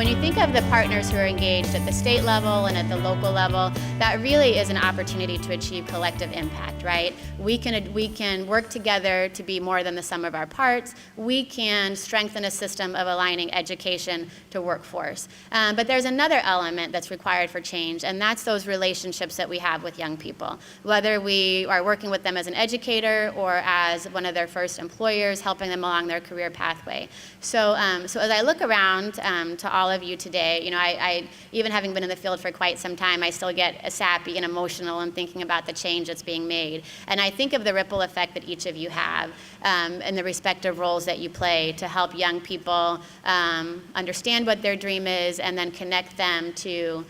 when you think of the partners who are engaged at the state level and at the local level, that really is an opportunity to achieve collective impact, right? We can work together to be more than the sum of our parts. We can strengthen a system of aligning education to workforce. But there's another element that's required for change, and that's those relationships that we have with young people. Whether we are working with them as an educator or as one of their first employers, helping them along their career pathway. So as I look around to all of you today, you know, I even having been in the field for quite some time, I still get sappy and emotional in thinking about the change that's being made. And I think of the ripple effect that each of you have and the respective roles that you play to help young people understand what their dream is and then connect them to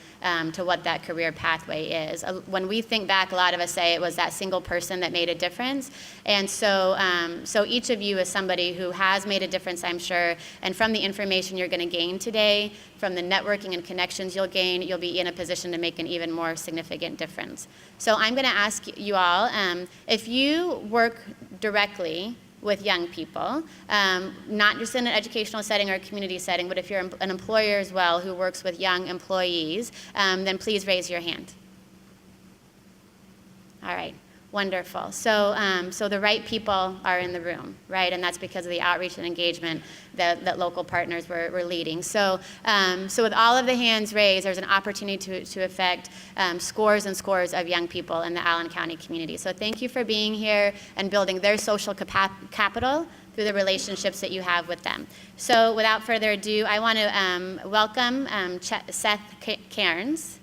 what that career pathway is. When we think back, a lot of us say it was that single person that made a difference. And so each of you is somebody who has made a difference, I'm sure. And from the information you're going to gain today, from the networking and connections you'll gain, you'll be in a position to make an even more significant difference. So I'm going to ask you all, if you work directly with young people, not just in an educational setting or a community setting, but if you're an employer as well who works with young employees, then please raise your hand. All right, wonderful. So the right people are in the room, right? And that's because of the outreach and engagement that local partners were leading. So with all of the hands raised, there's an opportunity to affect scores and scores of young people in the Allen County community. So thank you for being here and building their social capital through the relationships that you have with them. So without further ado, I want to welcome Seth Kearns,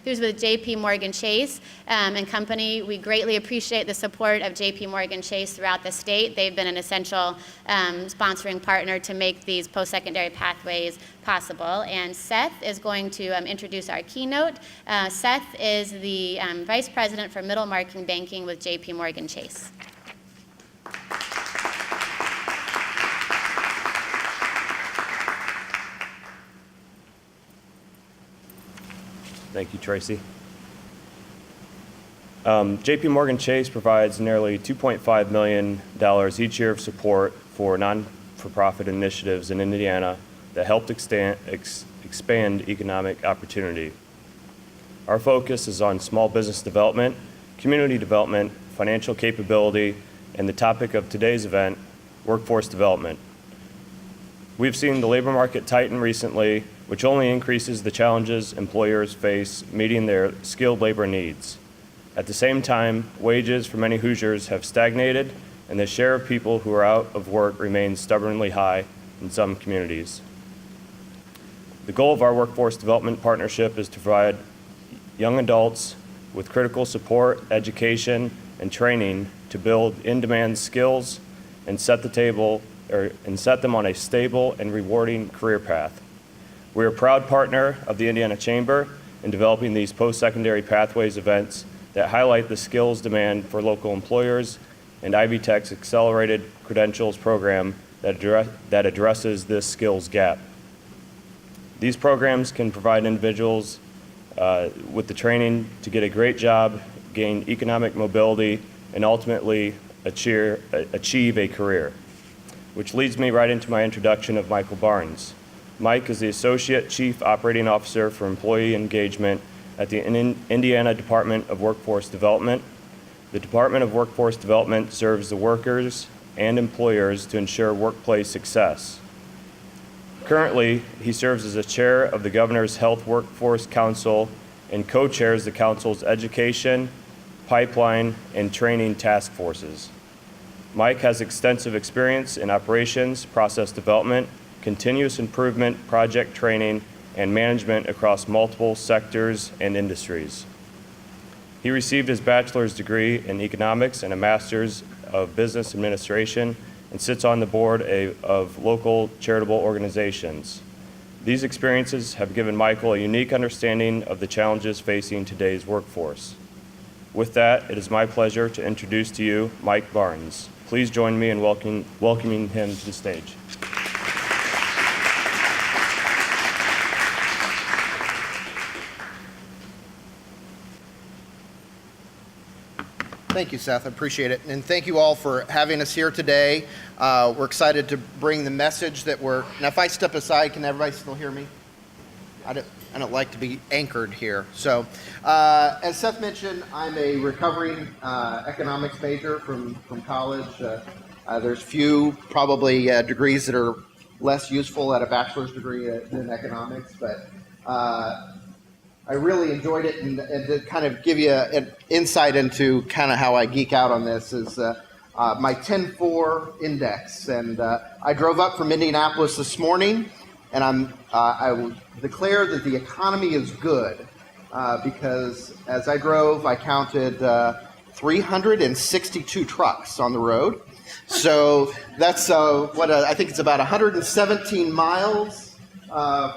who's with JP Morgan Chase and Company. We greatly appreciate the support of JP Morgan Chase throughout the state. They've been an essential sponsoring partner to make these post-secondary pathways possible. And Seth is going to introduce our keynote. Seth is the Vice President for Middle Market Banking with JP Morgan Chase. Thank you, Tracy. JP Morgan Chase provides nearly $2.5 million each year of support for non-for-profit initiatives in Indiana that helped expand economic opportunity. Our focus is on small business development, community development, financial capability, and the topic of today's event, workforce development. We've seen the labor market tighten recently, which only increases the challenges employers face meeting their skilled labor needs. At the same time, wages for many Hoosiers have stagnated, and the share of people who are out of work remains stubbornly high in some communities. The goal of our workforce development partnership is to provide young adults with critical support, education, and training to build in-demand skills and set them on a stable and rewarding career path. We're a proud partner of the Indiana Chamber in developing these post-secondary pathways events that highlight the skills demand for local employers and Ivy Tech's Accelerated Credentials program that addresses this skills gap. These programs can provide individuals with the training to get a great job, gain economic mobility, and ultimately achieve a career. Which leads me right into my introduction of Michael Barnes. Mike is the Associate Chief Operating Officer for Employee Engagement at the Indiana Department of Workforce Development. The Department of Workforce Development serves the workers and employers to ensure workplace success. Currently, he serves as the chair of the Governor's Health Workforce Council and co-chairs the council's education, pipeline, and training task forces. Mike has extensive experience in operations, process development, continuous improvement, project training, and management across multiple sectors and industries. He received his bachelor's degree in economics and a master's of business administration and sits on the board of local charitable organizations. These experiences have given Michael a unique understanding of the challenges facing today's workforce. With that, it is my pleasure to introduce to you Mike Barnes. Please join me in welcoming him to the stage. Thank you, Seth. I appreciate it. And thank you all for having us here today. We're excited to bring the message that now if I step aside, can everybody still hear me? I don't like to be anchored here. So, as Seth mentioned, I'm a recovering economics major from college. There's few probably degrees that are less useful at a bachelor's degree than economics, but I really enjoyed it, and to kind of give you an insight into kind of how I geek out on this is my 10-4 index. And I drove up from Indianapolis this morning, and I will declare that the economy is good because as I drove, I counted 362 trucks on the road. So that's I think it's about 117 miles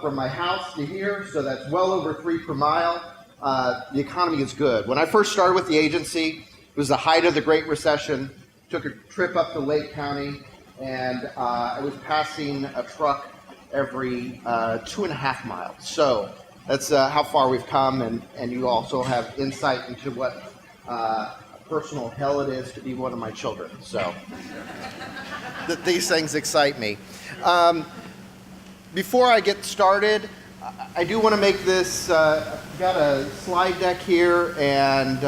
from my house to here, so that's well over 3 per mile. The economy is good. When I first started with the agency, it was the height of the Great Recession. Took a trip up to Lake County, and I was passing a truck every 2.5 miles. So that's how far we've come, and you also have insight into what a personal hell it is to be one of my children. So these things excite me. Before I get started, I do want to make this, I've got a slide deck here, and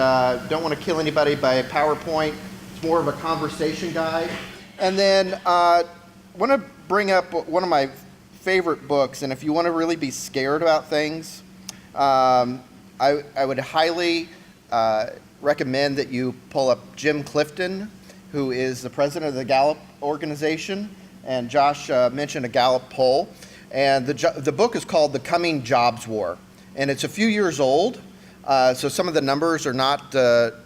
don't want to kill anybody by a PowerPoint. It's more of a conversation guide. And then I want to bring up one of my favorite books, and if you want to really be scared about things, I would highly recommend that you pull up Jim Clifton, who is the president of the Gallup organization, and Josh mentioned a Gallup poll. And the book is called The Coming Jobs War, and it's a few years old, so some of the numbers are not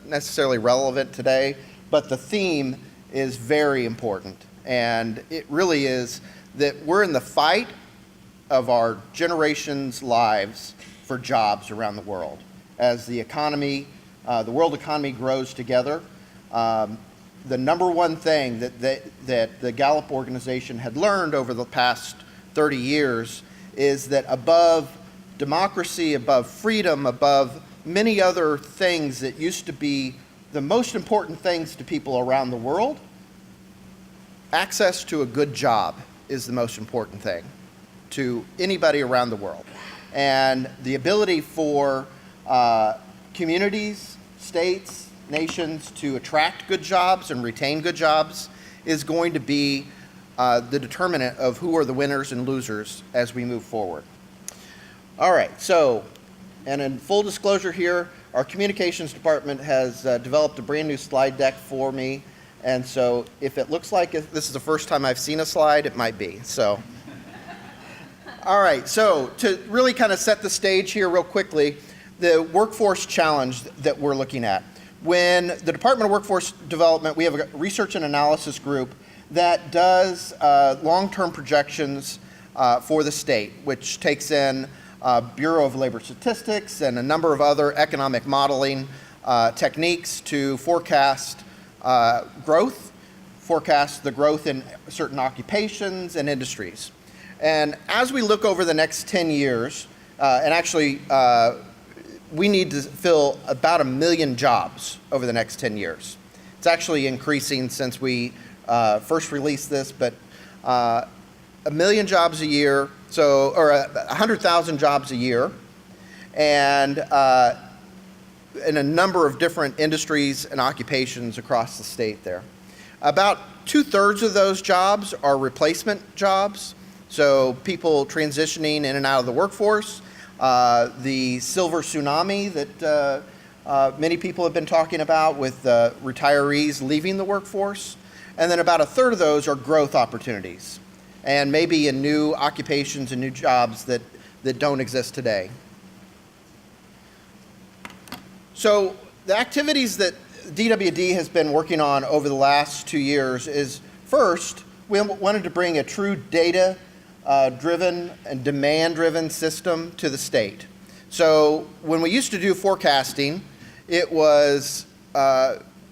necessarily relevant today, but the theme is very important, and it really is that we're in the fight of our generation's lives for jobs around the world. As the economy, the world economy grows together, the number one thing that the Gallup organization had learned over the past 30 years is that above democracy, above freedom, above many other things that used to be the most important things to people around the world, access to a good job is the most important thing to anybody around the world. And the ability for communities, states, nations to attract good jobs and retain good jobs is going to be the determinant of who are the winners and losers as we move forward. All right, so, and in full disclosure here, our communications department has developed a brand new slide deck for me, and so if it looks like this is the first time I've seen a slide, it might be, so. All right, so to really kind of set the stage here real quickly, the workforce challenge that we're looking at. When the Department of Workforce Development, we have a research and analysis group that does long-term projections for the state, which takes in Bureau of Labor Statistics and a number of other economic modeling techniques to forecast growth, forecast the growth in certain occupations and industries. And as we look over the next 10 years, and actually we need to fill about 1 million jobs over the next 10 years. It's actually increasing since we first released this, but 1 million jobs a year, or 100,000 jobs a year, and in a number of different industries and occupations across the state there. About 2/3 of those jobs are replacement jobs, so people transitioning in and out of the workforce, the silver tsunami that many people have been talking about with retirees leaving the workforce. And then about 1/3 of those are growth opportunities, and maybe in new occupations and new jobs that don't exist today. So the activities that DWD has been working on over the last 2 years is, first, we wanted to bring a true data-driven and demand-driven system to the state. So when we used to do forecasting, it was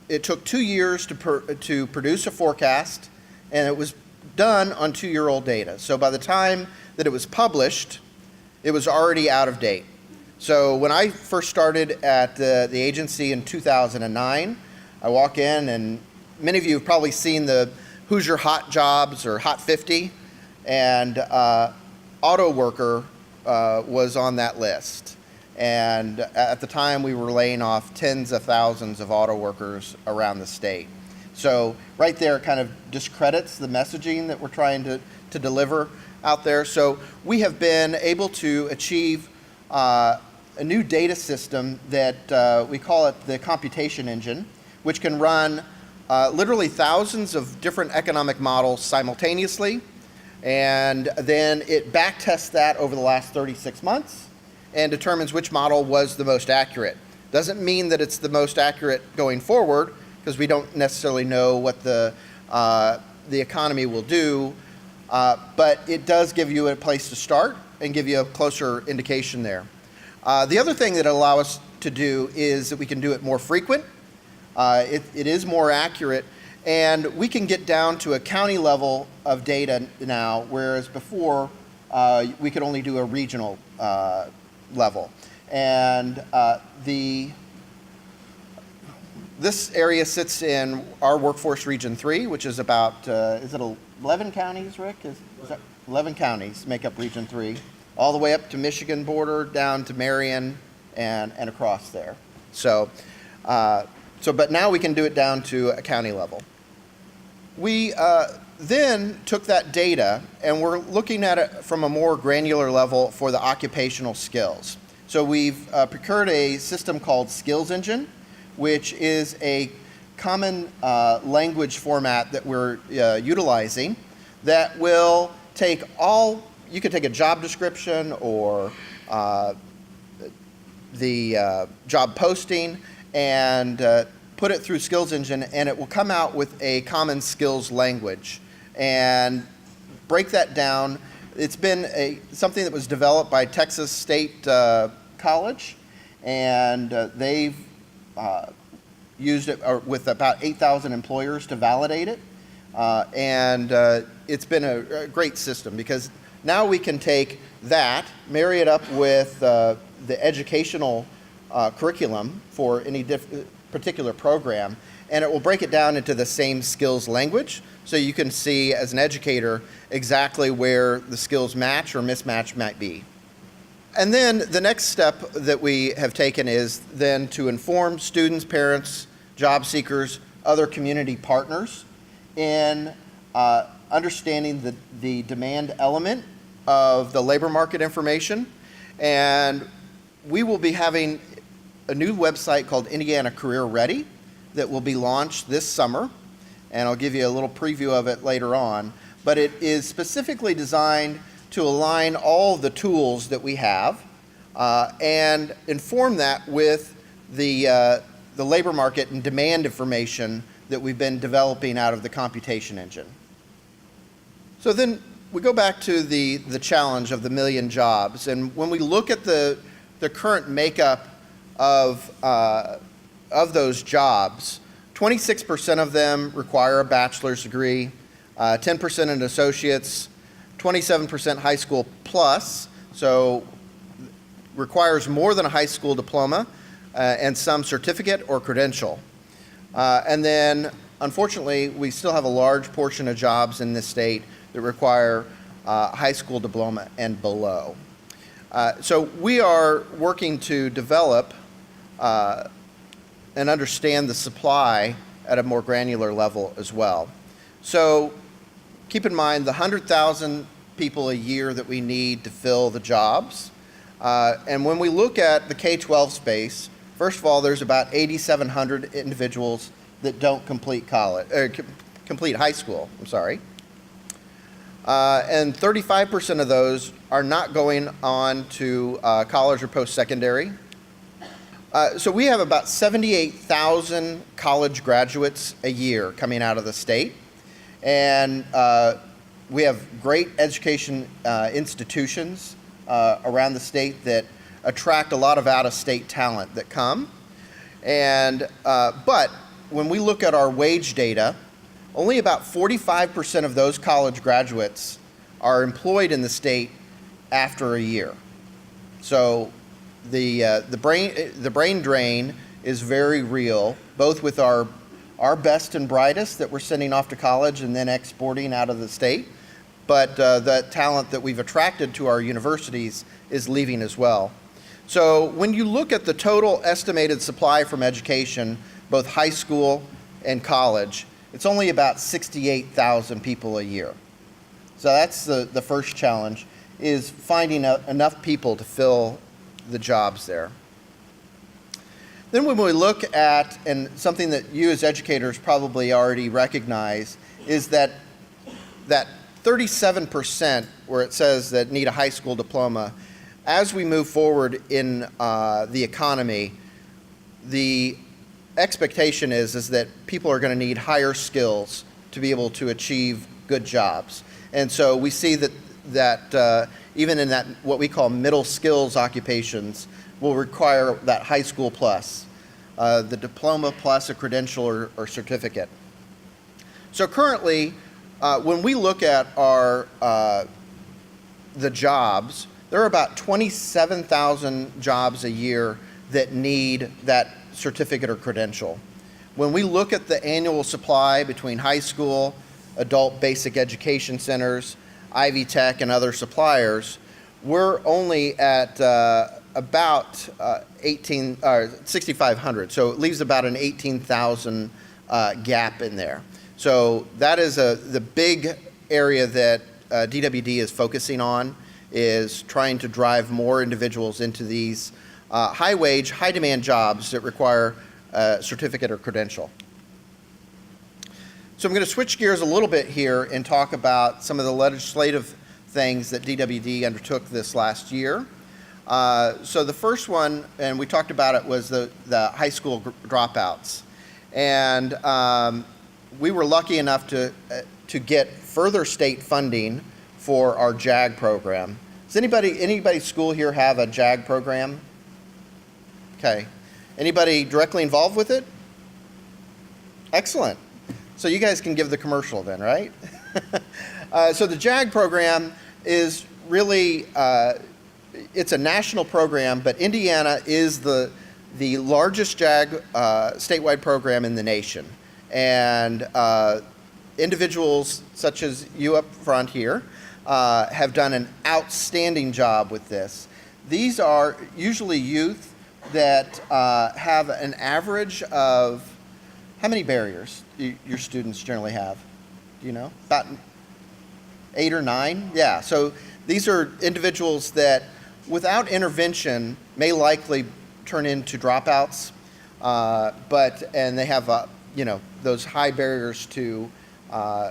it took 2 years to produce a forecast, and it was done on 2-year-old data. So by the time that it was published, it was already out of date. So when I first started at the agency in 2009, I walk in, and many of you have probably seen the Who's Your Hot Jobs or Hot 50, and auto worker was on that list. And at the time, we were laying off tens of thousands of auto workers around the state. So right there kind of discredits the messaging that we're trying to deliver out there. So we have been able to achieve a new data system that we call it the computation engine, which can run literally thousands of different economic models simultaneously. And then it backtests that over the last 36 months and determines which model was the most accurate. Doesn't mean that it's the most accurate going forward, because we don't necessarily know what the economy will do, but it does give you a place to start and give you a closer indication there. The other thing that it allows us to do is that we can do it more frequent. It is more accurate, and we can get down to a county level of data now, whereas before we could only do a regional level. And this area sits in our workforce region 3, which is about, is it 11 counties, Rick? Is that 11 counties make up region 3, all the way up to Michigan border, down to Marion, and across there. So, but now we can do it down to a county level. We then took that data and we're looking at it from a more granular level for the occupational skills. So we've procured a system called Skills Engine, which is a common language format that we're utilizing that will take you could take a job description or the job posting and put it through Skills Engine, and it will come out with a common skills language and break that down. It's been something that was developed by Texas State College, and they've used it with about 8,000 employers to validate it, and it's been a great system because now we can take that, marry it up with the educational curriculum for any particular program, and it will break it down into the same skills language, so you can see as an educator exactly where the skills match or mismatch might be. And then the next step that we have taken is then to inform students, parents, job seekers, other community partners in understanding the demand element of the labor market information. And we will be having a new website called Indiana Career Ready that will be launched this summer, and I'll give you a little preview of it later on. But it is specifically designed to align all the tools that we have and inform that with the labor market and demand information that we've been developing out of the computation engine. So then we go back to the challenge of the million jobs, and when we look at the current makeup of those jobs, 26% of them require a bachelor's degree, 10% an associate's, 27% high school plus, so requires more than a high school diploma and some certificate or credential. And then, unfortunately, we still have a large portion of jobs in this state that require high school diploma and below. So we are working to develop and understand the supply at a more granular level as well. So keep in mind the 100,000 people a year that we need to fill the jobs. And when we look at the K-12 space, first of all, there's about 8,700 individuals that don't complete college, complete high school, I'm sorry. And 35% of those are not going on to college or post-secondary. So we have about 78,000 college graduates a year coming out of the state. And we have great education institutions around the state that attract a lot of out-of-state talent that come. And but when we look at our wage data, only about 45% of those college graduates are employed in the state after a year. So the brain drain is very real, both with our our best and brightest that we're sending off to college and then exporting out of the state, but the talent that we've attracted to our universities is leaving as well. So when you look at the total estimated supply from education, both high school and college, it's only about 68,000 people a year. So that's the first challenge, is finding enough people to fill the jobs there. Then when we look at, and something that you as educators probably already recognize, is that 37% where it says that need a high school diploma, as we move forward in the economy, the expectation is that people are going to need higher skills to be able to achieve good jobs. And so we see that even in that what we call middle skills occupations will require that high school plus, the diploma plus a credential or certificate. So currently, when we look at our the jobs, there are about 27,000 jobs a year that need that certificate or credential. When we look at the annual supply between high school, adult basic education centers, Ivy Tech, and other suppliers, we're only at about 6,500. So it leaves about an 18,000 gap in there. So that is the big area that DWD is focusing on, is trying to drive more individuals into these high-wage, high-demand jobs that require a certificate or credential. So I'm going to switch gears a little bit here and talk about some of the legislative things that DWD undertook this last year. So the first one, and we talked about it, was the high school dropouts. And we were lucky enough to get further state funding for our JAG program. Does anybody's school here have a JAG program? Okay. Anybody directly involved with it? Excellent. So you guys can give the commercial then, right? So the JAG program is really, it's a national program, but Indiana is the largest JAG statewide program in the nation. And individuals such as you up front here have done an outstanding job with this. These are usually youth that have an average of, how many barriers do your students generally have? Do you know? About 8 or 9? Yeah, so these are individuals that without intervention may likely turn into dropouts, and they have those high barriers to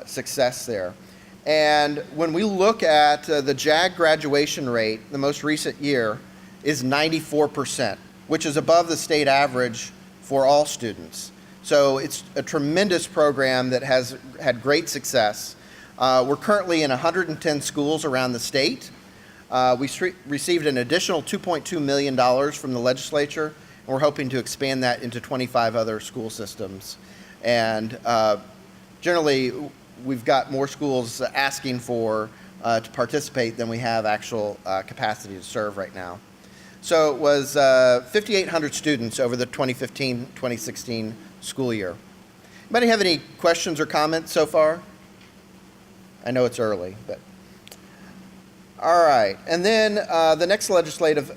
success there. And when we look at the JAG graduation rate, the most recent year is 94%, which is above the state average for all students. So it's a tremendous program that has had great success. We're currently in 110 schools around the state. We received an additional $2.2 million from the legislature, and we're hoping to expand that into 25 other school systems. And generally, we've got more schools asking to participate than we have actual capacity to serve right now. So it was 5,800 students over the 2015-2016 school year. Anybody have any questions or comments so far? I know it's early, but. All right, and then the next legislative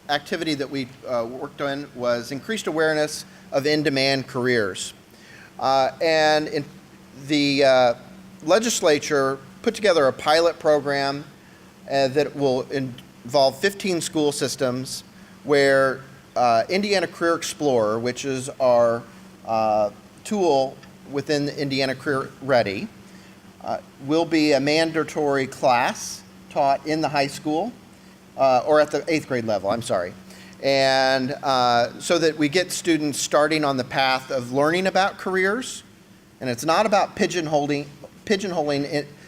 activity that we worked on was increased awareness of in-demand careers. And the legislature put together a pilot program that will involve 15 school systems where Indiana Career Explorer, which is our tool within the Indiana Career Ready, will be a mandatory class taught in the high school, or at the 8th grade level, I'm sorry. And so that we get students starting on the path of learning about careers. And it's not about pigeonholing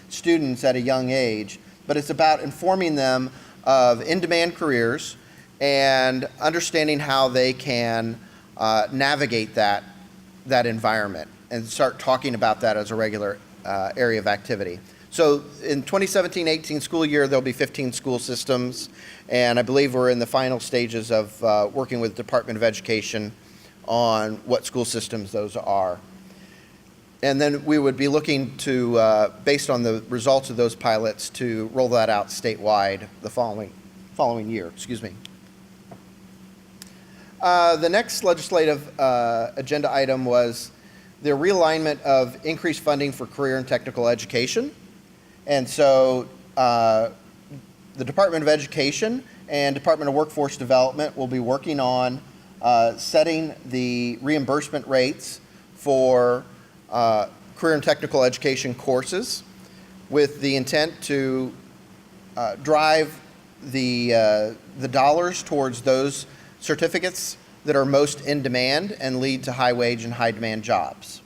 students at a young age, but it's about informing them of in-demand careers and understanding how they can navigate that environment and start talking about that as a regular area of activity. So in 2017-18 school year, there'll be 15 school systems, and I believe we're in the final stages of working with the Department of Education on what school systems those are. And then we would be looking to, based on the results of those pilots, to roll that out statewide the following year. Excuse me. The next legislative agenda item was the realignment of increased funding for career and technical education. And so the Department of Education and Department of Workforce Development will be working on setting the reimbursement rates for career and technical education courses with the intent to drive the dollars towards those certificates that are most in demand and lead to high wage and high demand jobs.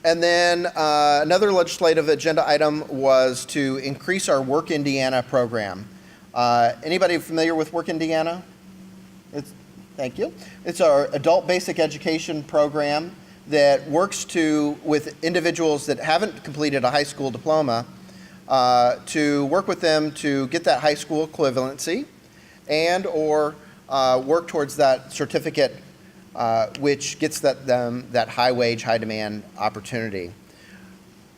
And then another legislative agenda item was to increase our Work Indiana program. Anybody familiar with Work Indiana? Thank you. It's our adult basic education program that works with individuals that haven't completed a high school diploma to work with them to get that high school equivalency and or work towards that certificate which gets them that high wage, high demand opportunity.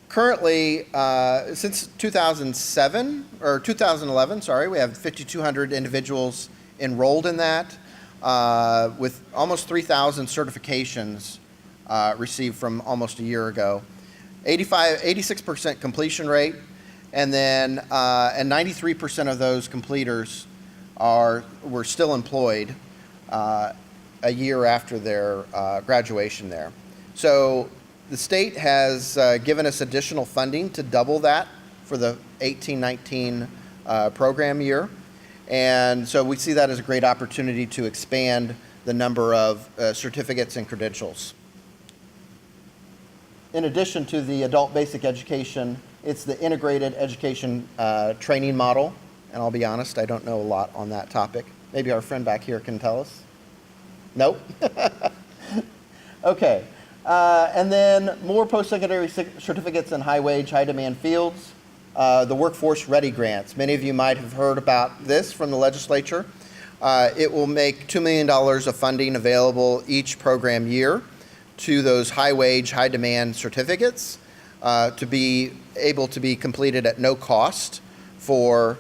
Currently, since 2011, we have 5,200 individuals enrolled in that with almost 3,000 certifications received from almost a year ago. 86% completion rate, and then and 93% of those completers were still employed a year after their graduation there. So the state has given us additional funding to double that for the 18-19 program year. And so we see that as a great opportunity to expand the number of certificates and credentials. In addition to the adult basic education, it's the integrated education training model. And I'll be honest, I don't know a lot on that topic. Maybe our friend back here can tell us. Nope. Okay. And then more post-secondary certificates in high wage, high demand fields. The Workforce Ready grants. Many of you might have heard about this from the legislature. It will make $2 million of funding available each program year to those high wage, high demand certificates to be able to be completed at no cost for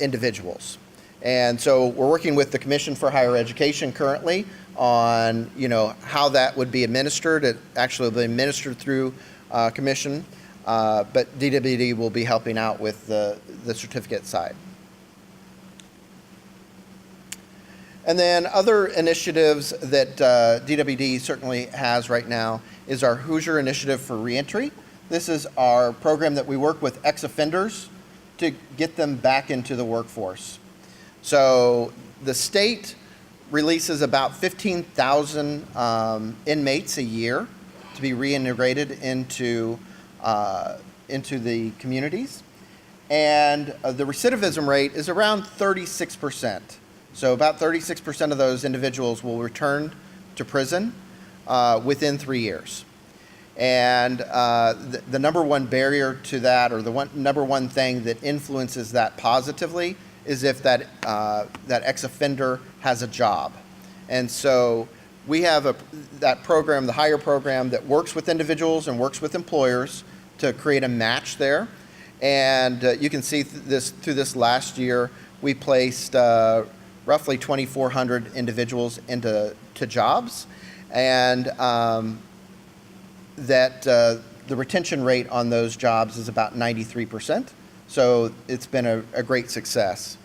individuals. And so we're working with the Commission for Higher Education currently on how that would be administered. It actually will be administered through Commission, but DWD will be helping out with the certificate side. And then other initiatives that DWD certainly has right now is our Hoosier Initiative for Reentry. This is our program that we work with ex-offenders to get them back into the workforce. So the state releases about 15,000 inmates a year to be reintegrated into the communities. And the recidivism rate is around 36%. So about 36% of those individuals will return to prison within 3 years. And the number one barrier to that, or the number one thing that influences that positively, is if that ex-offender has a job. And so we have that program, the Hire program, that works with individuals and works with employers to create a match there. And you can see through this last year, we placed roughly 2,400 individuals into jobs, and that the retention rate on those jobs is about 93%. So it's been a great success.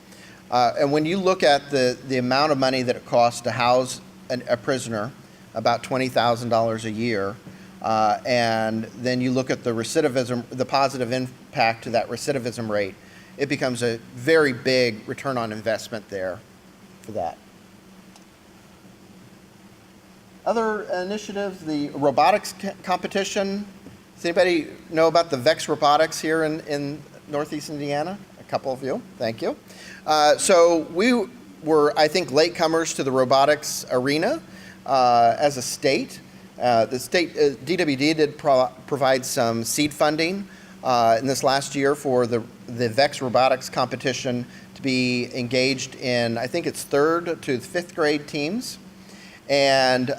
And when you look at the amount of money that it costs to house a prisoner, about $20,000 a year, and then you look at the recidivism, the positive impact to that recidivism rate, it becomes a very big return on investment there for that. Other initiatives, the robotics competition. Does anybody know about the VEX Robotics here in Northeast Indiana? A couple of you, thank you. So we were, I think, latecomers to the robotics arena as a state. The state, DWD did provide some seed funding in this last year for the the VEX robotics competition to be engaged in, I think it's 3rd to 5th grade teams. And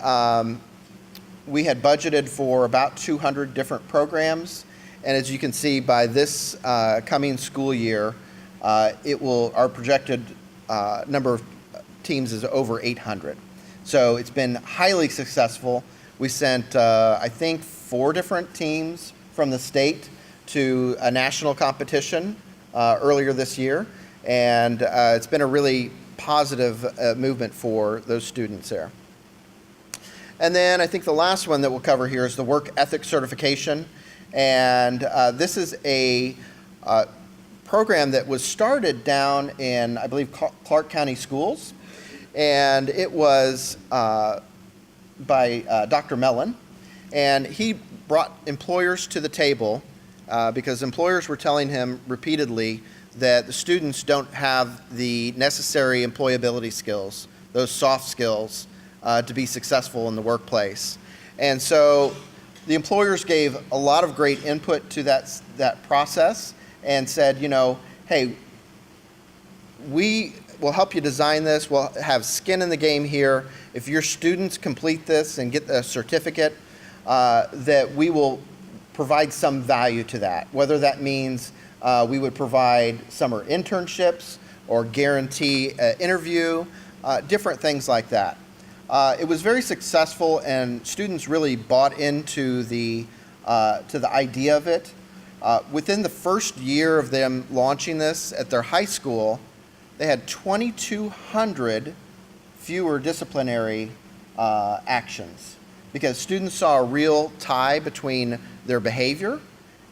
we had budgeted for about 200 different programs. And as you can see, by this coming school year, our projected number of teams is over 800. So it's been highly successful. We sent, I think, 4 different teams from the state to a national competition earlier this year. And it's been a really positive movement for those students there. And then I think the last one that we'll cover here is the work ethics certification. And this is a program that was started down in, I believe, Clark County Schools. And it was by Dr. Mellon. And he brought employers to the table because employers were telling him repeatedly that the students don't have the necessary employability skills, those soft skills, to be successful in the workplace. And so the employers gave a lot of great input to that process and said, you know, hey, we will help you design this. We'll have skin in the game here. If your students complete this and get a certificate, that we will provide some value to that, whether that means we would provide summer internships or guarantee an interview, different things like that. It was very successful, and students really bought into the idea of it. Within the first year of them launching this at their high school, they had 2,200 fewer disciplinary actions because students saw a real tie between their behavior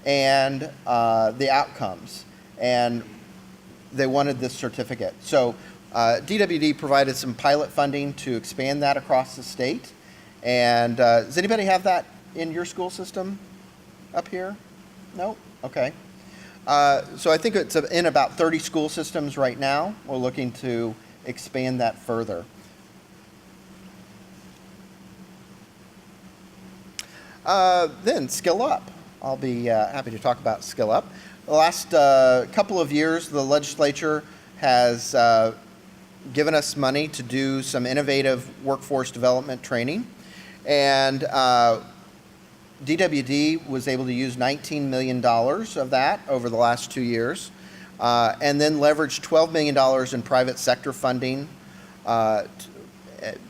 and the outcomes, and they wanted this certificate. So DWD provided some pilot funding to expand that across the state. And does anybody have that in your school system up here? No? Okay. So I think it's in about 30 school systems right now. We're looking to expand that further. Then Skill Up. I'll be happy to talk about Skill Up. The last couple of years, the legislature has given us money to do some innovative workforce development training. And DWD was able to use $19 million of that over the last 2 years, and then leveraged $12 million in private sector funding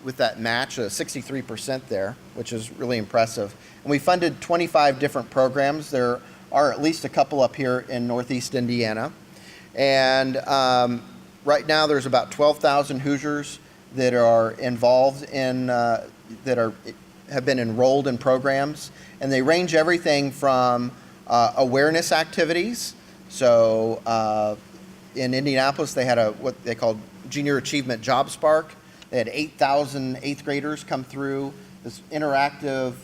with that match, 63% there, which is really impressive. And we funded 25 different programs. There are at least a couple up here in Northeast Indiana. And right now there's about 12,000 Hoosiers that are involved in, have been enrolled in programs. And they range everything from awareness activities. So in Indianapolis, they had what they called Junior Achievement Job Spark. They had 8,000 eighth graders come through this interactive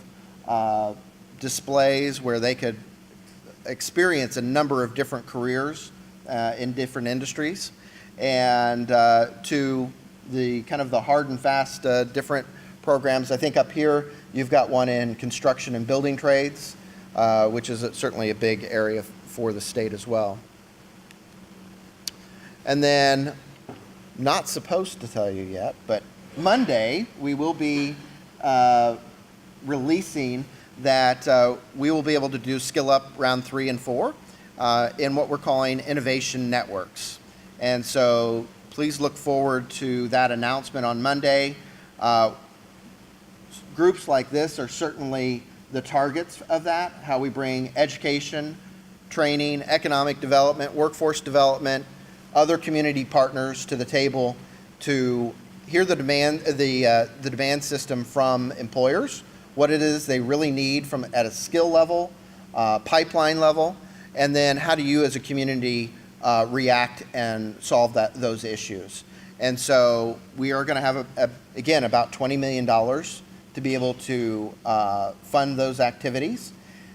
displays where they could experience a number of different careers in different industries, and to the kind of the hard and fast different programs. I think up here you've got one in construction and building trades, which is certainly a big area for the state as well. And then, not supposed to tell you yet, but Monday we will be releasing that we will be able to do Skill Up round 3 and 4 in what we're calling innovation networks. And so please look forward to that announcement on Monday. Groups like this are certainly the targets of that, how we bring education, training, economic development, workforce development, other community partners to the table to hear the demand system from employers, what it is they really need from at a skill level, pipeline level, and then how do you as a community react and solve those issues. And so we are going to have, again, about $20 million to be able to fund those activities.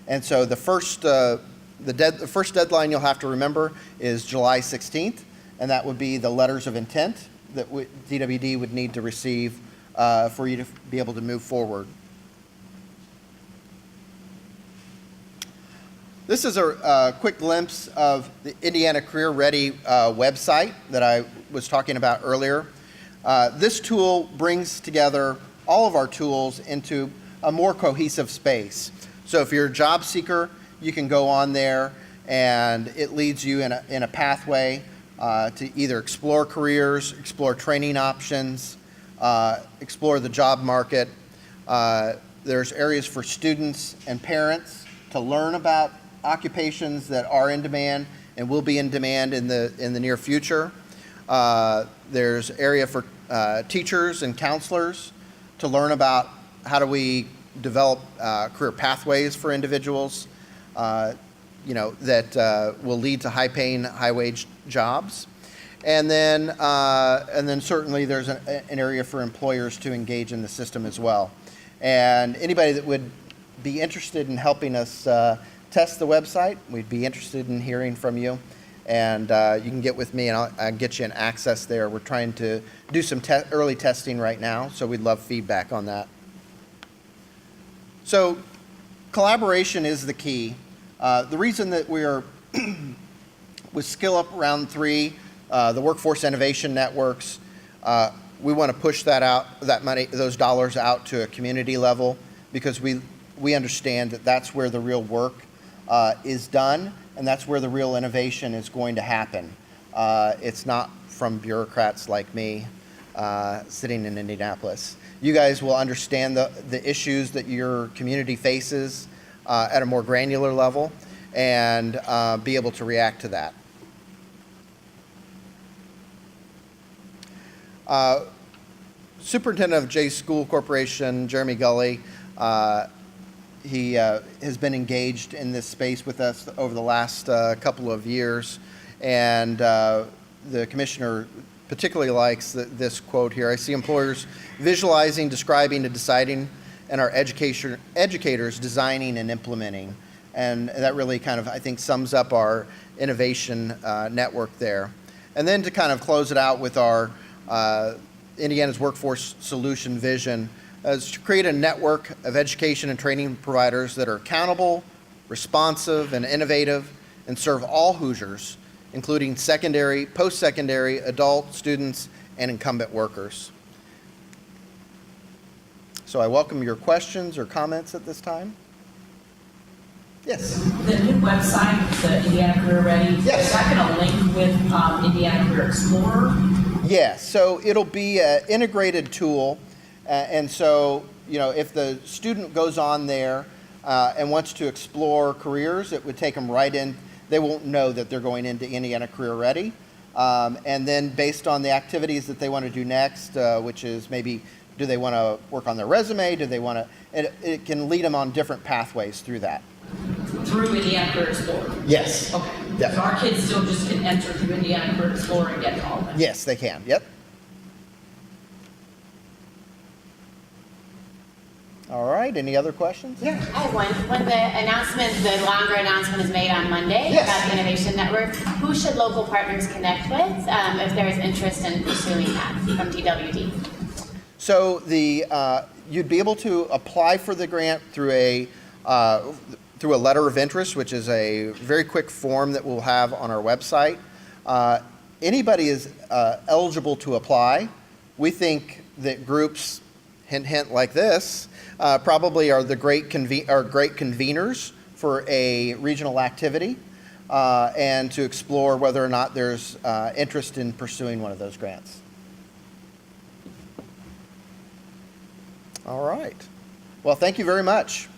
And so the first deadline you'll have to remember is July 16th, and that would be the letters of intent that DWD would need to receive for you to be able to move forward. This is a quick glimpse of the Indiana Career Ready website that I was talking about earlier. This tool brings together all of our tools into a more cohesive space. So if you're a job seeker, you can go on there and it leads you in a pathway to either explore careers, explore training options, explore the job market. There's areas for students and parents to learn about occupations that are in demand and will be in demand in the near future. There's area for teachers and counselors to learn about how do we develop career pathways for individuals, that will lead to high-paying, high-wage jobs. And then certainly there's an area for employers to engage in the system as well. And anybody that would be interested in helping us test the website, we'd be interested in hearing from you. And you can get with me and I'll get you an access there. We're trying to do some early testing right now, so we'd love feedback on that. So collaboration is the key. The reason that we are with Skill Up Round 3, the Workforce Innovation Networks, we want to push that out, that money, those dollars out to a community level, because we understand that that's where the real work is done, and that's where the real innovation is going to happen. It's not from bureaucrats like me sitting in Indianapolis. You guys will understand the issues that your community faces at a more granular level and be able to react to that. Superintendent of Jay School Corporation, Jeremy Gully, he has been engaged in this space with us over the last couple of years, and the commissioner particularly likes this quote here. I see employers visualizing, describing, and deciding, and our educators designing and implementing. And that really kind of, I think, sums up our innovation network there. And then to kind of close it out with our Indiana's Workforce Solution vision, is to create a network of education and training providers that are accountable, responsive, and innovative, and serve all Hoosiers, including secondary, post-secondary, adult students, and incumbent workers. So I welcome your questions or comments at this time. Yes? The new website, the Indiana Career Ready, yes. Is that going to link with Indiana Career Explorer? Yes, so it'll be an integrated tool. And so, if the student goes on there and wants to explore careers, it would take them right in. They won't know that they're going into Indiana Career Ready. And then based on the activities that they want to do next, which is maybe, do they want to work on their resume? Do they want to, it can lead them on different pathways through that. Through Indiana Career Explorer? Yes. Okay. Yep. So our kids still just can enter through Indiana Career Explorer and get all of it? Yes, they can. Yep. All right, any other questions? Yeah, I have one. When the longer announcement is made on Monday yes. about the Innovation Network, who should local partners connect with if there is interest in pursuing that from TWD? So you'd be able to apply for the grant through a letter of interest, which is a very quick form that we'll have on our website. Anybody is eligible to apply. We think that groups, hint, hint, like this, probably are the great conveners for a regional activity and to explore whether or not there's interest in pursuing one of those grants. All right. Well, thank you very much.